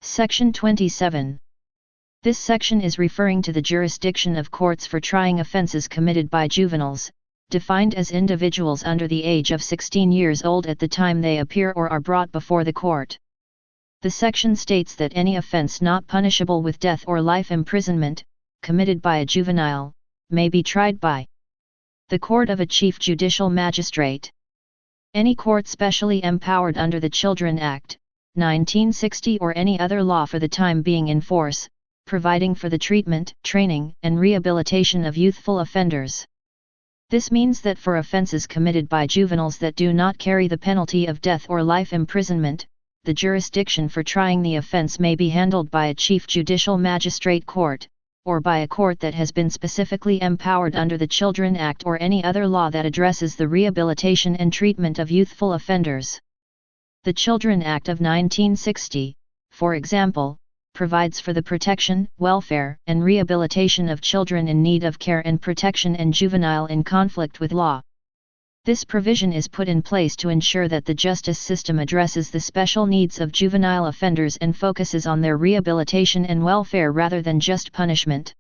Section 27. This section is referring to the jurisdiction of courts for trying offenses committed by juveniles, defined as individuals under the age of 16 years old at the time they appear or are brought before the court. The section states that any offense not punishable with death or life imprisonment, committed by a juvenile, may be tried by the court of a chief judicial magistrate. Any court specially empowered under the Children Act, 1960 or any other law for the time being in force, providing for the treatment, training, and rehabilitation of youthful offenders. This means that for offenses committed by juveniles that do not carry the penalty of death or life imprisonment, the jurisdiction for trying the offense may be handled by a chief judicial magistrate court, or by a court that has been specifically empowered under the Children Act or any other law that addresses the rehabilitation and treatment of youthful offenders. The Children Act of 1960, for example, provides for the protection, welfare, and rehabilitation of children in need of care and protection and juvenile in conflict with law. This provision is put in place to ensure that the justice system addresses the special needs of juvenile offenders and focuses on their rehabilitation and welfare rather than just punishment.